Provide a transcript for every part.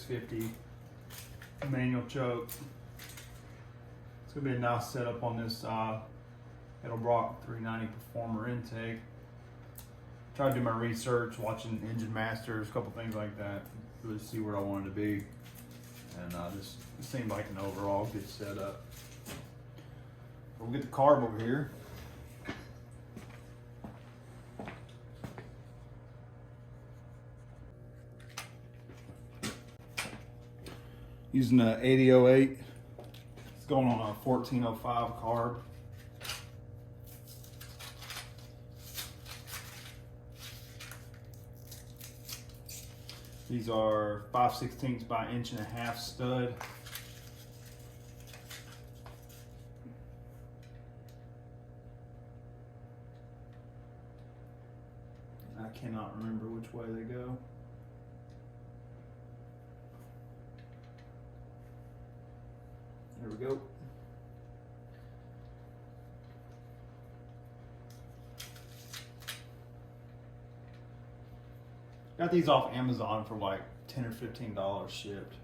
650 manual choke. It's gonna be a nice setup on this Edelbrock 390 Performer intake. Tried to do my research, watching Engine Masters, a couple things like that, really see where I wanted to be, and this seemed like an overall good setup. We'll get the carb over here. Using a 8008. It's going on a 1405 carb. These are 5/16 by 1.5 inch stud. I cannot remember which way they go. There we go. Got these off Amazon for like $10 or $15 shipped,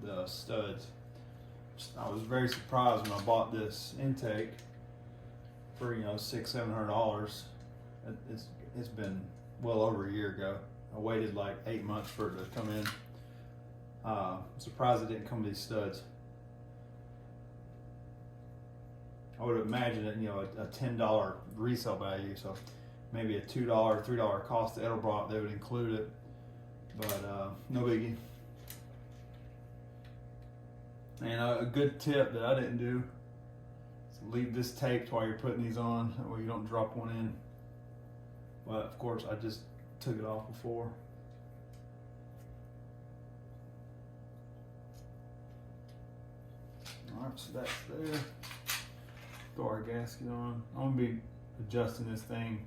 the studs. I was very surprised when I bought this intake for, you know, $600-700. It's been well over a year ago. I waited like 8 months for it to come in. I'm surprised it didn't come with these studs. I would have imagined it, you know, a $10 resale value, so maybe a $2, $3 cost to Edelbrock, they would include it, but no biggie. And a good tip that I didn't do is leave this taped while you're putting these on, that way you don't drop one in. But of course, I just took it off before. All right, so that's there. Throw our gasket on. I'm gonna be adjusting this thing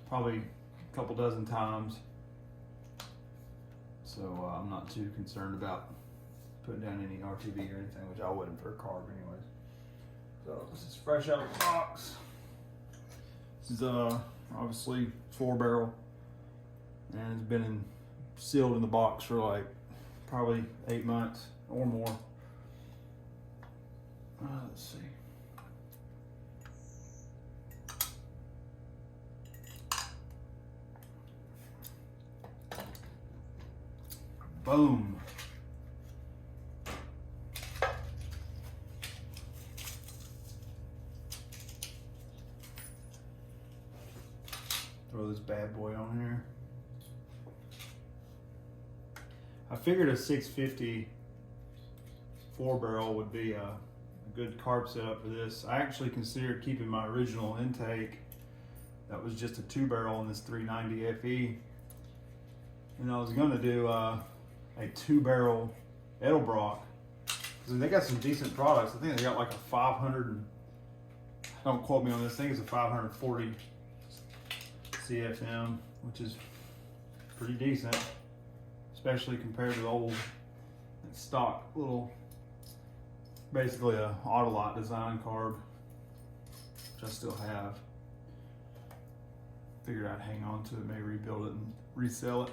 probably a couple dozen times, so I'm not too concerned about putting down any RTV or anything, which I wouldn't for a carb anyways. So this is fresh out of the box. This is obviously 4-barrel, and it's been sealed in the box for like probably 8 months or more. Let's see. Boom. Throw this bad boy on here. I figured a 650 4-barrel would be a good carb setup for this. I actually considered keeping my original intake that was just a 2-barrel in this 390 FE, and I was going to do a 2-barrel Edelbrock, because they got some decent products. I think they got like a 500, don't quote me on this, thing it's a 540 CFM, which is pretty decent, especially compared to the old stock little, basically a Autolot design carb, which I still have. Figured I'd hang on to it, maybe rebuild it and resell it.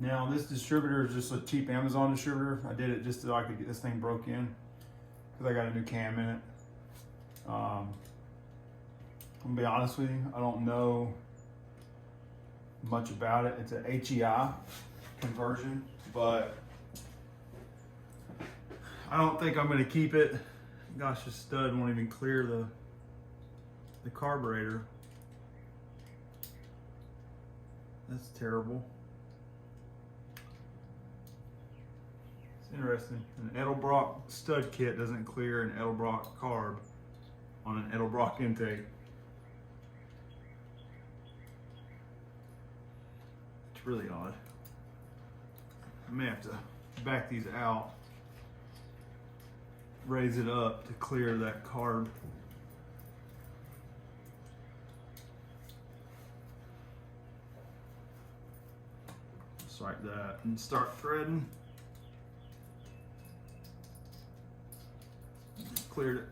Now this distributor is just a cheap Amazon distributor. I did it just so I could get this thing broke in, because I got a new cam in it. I'm gonna be honest with you, I don't know much about it. It's an HEI conversion, but I don't think I'm gonna keep it. Gosh, this stud won't even clear the carburetor. That's terrible. Interesting. An Edelbrock stud kit doesn't clear an Edelbrock carb on an Edelbrock intake. It's really odd. I may have to back these out, raise it up to clear that carb. Just like that, and start threading. Cleared it.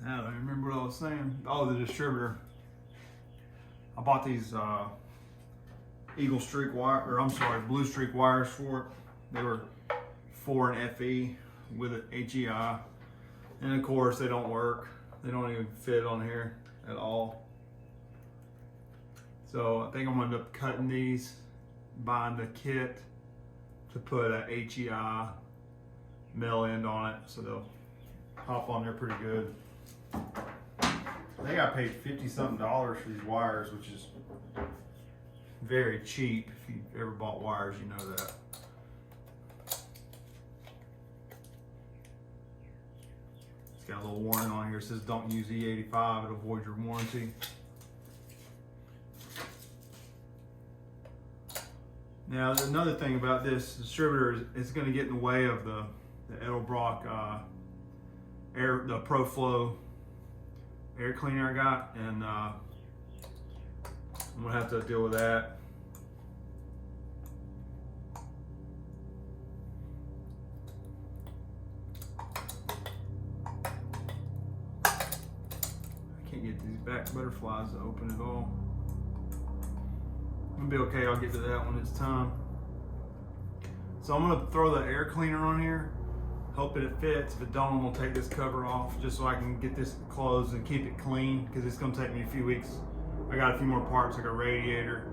I don't remember what I was saying. Oh, the distributor. I bought these Eagle Streak wire, or I'm sorry, Blue Streak wires for it. They were 4 and FE with an HEI, and of course they don't work. They don't even fit on here at all. So I think I'm gonna end up cutting these, buying the kit to put a HEI male end on it, so they'll hop on there pretty good. I think I paid $50-something for these wires, which is very cheap. If you've ever bought wires, you know that. It's got a little warning on here. It says don't use E85, it'll void your warranty. Now, another thing about this distributor is it's going to get in the way of the Edelbrock the ProFlow air cleaner I got, and I'm gonna have to deal with that. I can't get these back butterflies to open at all. I'm gonna be okay, I'll get to that when it's time. So I'm gonna throw the air cleaner on here, hoping it fits. If it don't, I'm gonna take this cover off just so I can get this closed and keep it clean, because it's gonna take me a few weeks. I got a few more parts, like a radiator,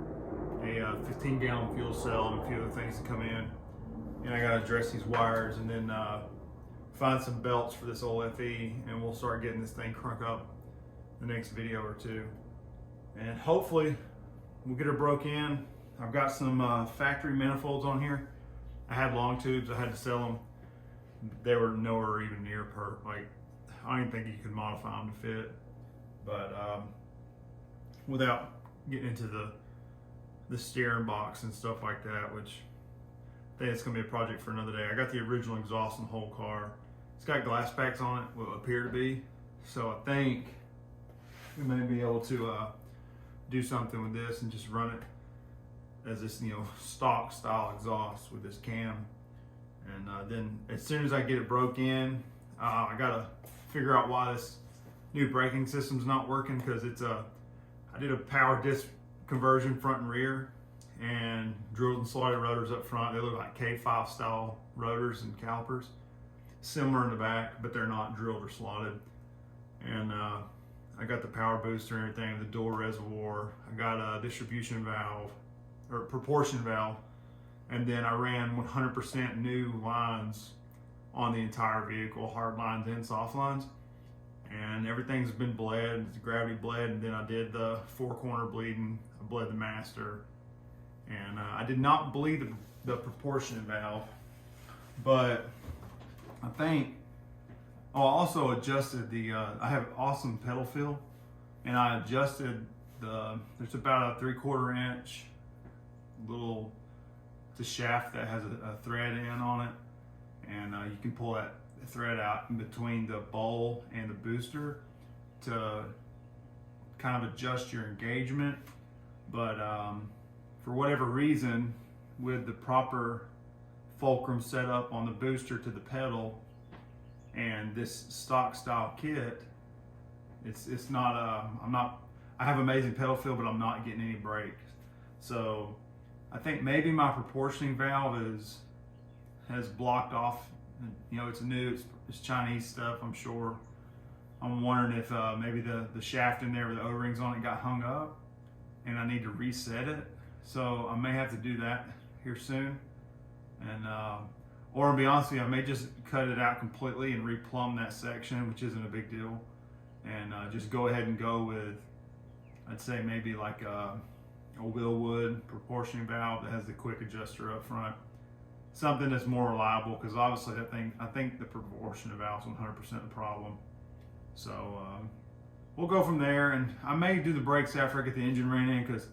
a 15-gallon fuel cell, and a few other things to come in. And I gotta address these wires, and then find some belts for this old FE, and we'll start getting this thing crunk up the next video or two. And hopefully we'll get her broke in. I've got some factory manifolds on here. I had long tubes, I had to sell them. They were nowhere even near like, I don't even think you could modify them to fit. But without getting into the steering box and stuff like that, which I think it's gonna be a project for another day. I got the original exhaust in the whole car. It's got glass packs on it, will appear to be. So I think we may be able to do something with this and just run it as this, stock style exhaust with this cam. And then as soon as I get it broke in, I gotta figure out why this new braking system's not working, because I did a power disc conversion front and rear, and drilled and slotted rotors up front. They look like K5 style rotors and calipers, similar in the back, but they're not drilled or slotted. And I got the power booster and everything, the dual reservoir. I got a distribution valve, or proportion valve. And then I ran 100% new lines on the entire vehicle, hard lines and soft lines. And everything's been bled, it's gravity bled, and then I did the 4-corner bleeding, I bled the master. And I did not bleed the proportion valve, but I think, I also adjusted I have awesome pedal feel, and I adjusted there's about a 3/4 inch little, the shaft that has a thread in on it, and you can pull that thread out in between the bowl and the booster to kind of adjust your engagement. But for whatever reason, with the proper fulcrum set up on the booster to the pedal and this stock style kit, it's not I have amazing pedal feel, but I'm not getting any brakes. So I think maybe my proportioning valve has blocked off. It's new, it's Chinese stuff, I'm sure. I'm wondering if maybe the shaft in there with the O-rings on it got hung up, and I need to reset it. So I may have to do that here soon. And or to be honest with you, I may just cut it out completely and replumb that section, which isn't a big deal, and just go ahead and go with, I'd say maybe like a Willwood proportioning valve that has the quick adjuster up front. Something that's more reliable, because obviously I think the proportion valve is 100% the problem. So we'll go from there, and I may do the brakes after I get the engine ran in, because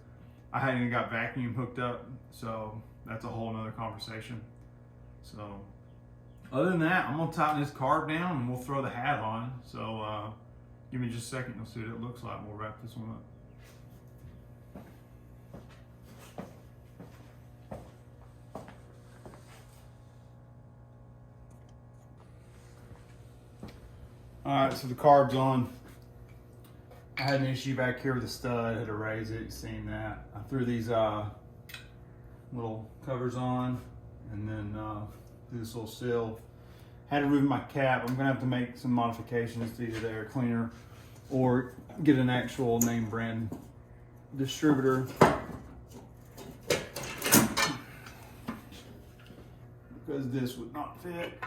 I hadn't even got vacuum hooked up, so that's a whole nother conversation. So other than that, I'm gonna tighten this carb down and we'll throw the hat on. So give me just a second, you'll see what it looks like. We'll wrap this one up. All right, so the carb's on. I had an issue back here with the stud. I had to raise it. You've seen that. I threw these little covers on, and then threw this little sill. Had to remove my cap. I'm gonna have to make some modifications to either the air cleaner or get an actual name brand distributor, because this would not fit,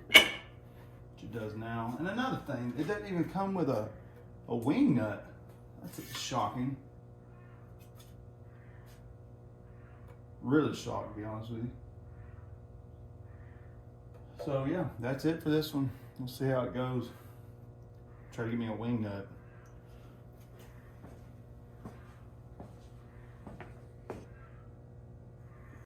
which it does now. And another thing, it doesn't even come with a wing nut. That's shocking. Really shocked, to be honest with you. So yeah, that's it for this one. We'll see how it goes. Try to get me a wing nut.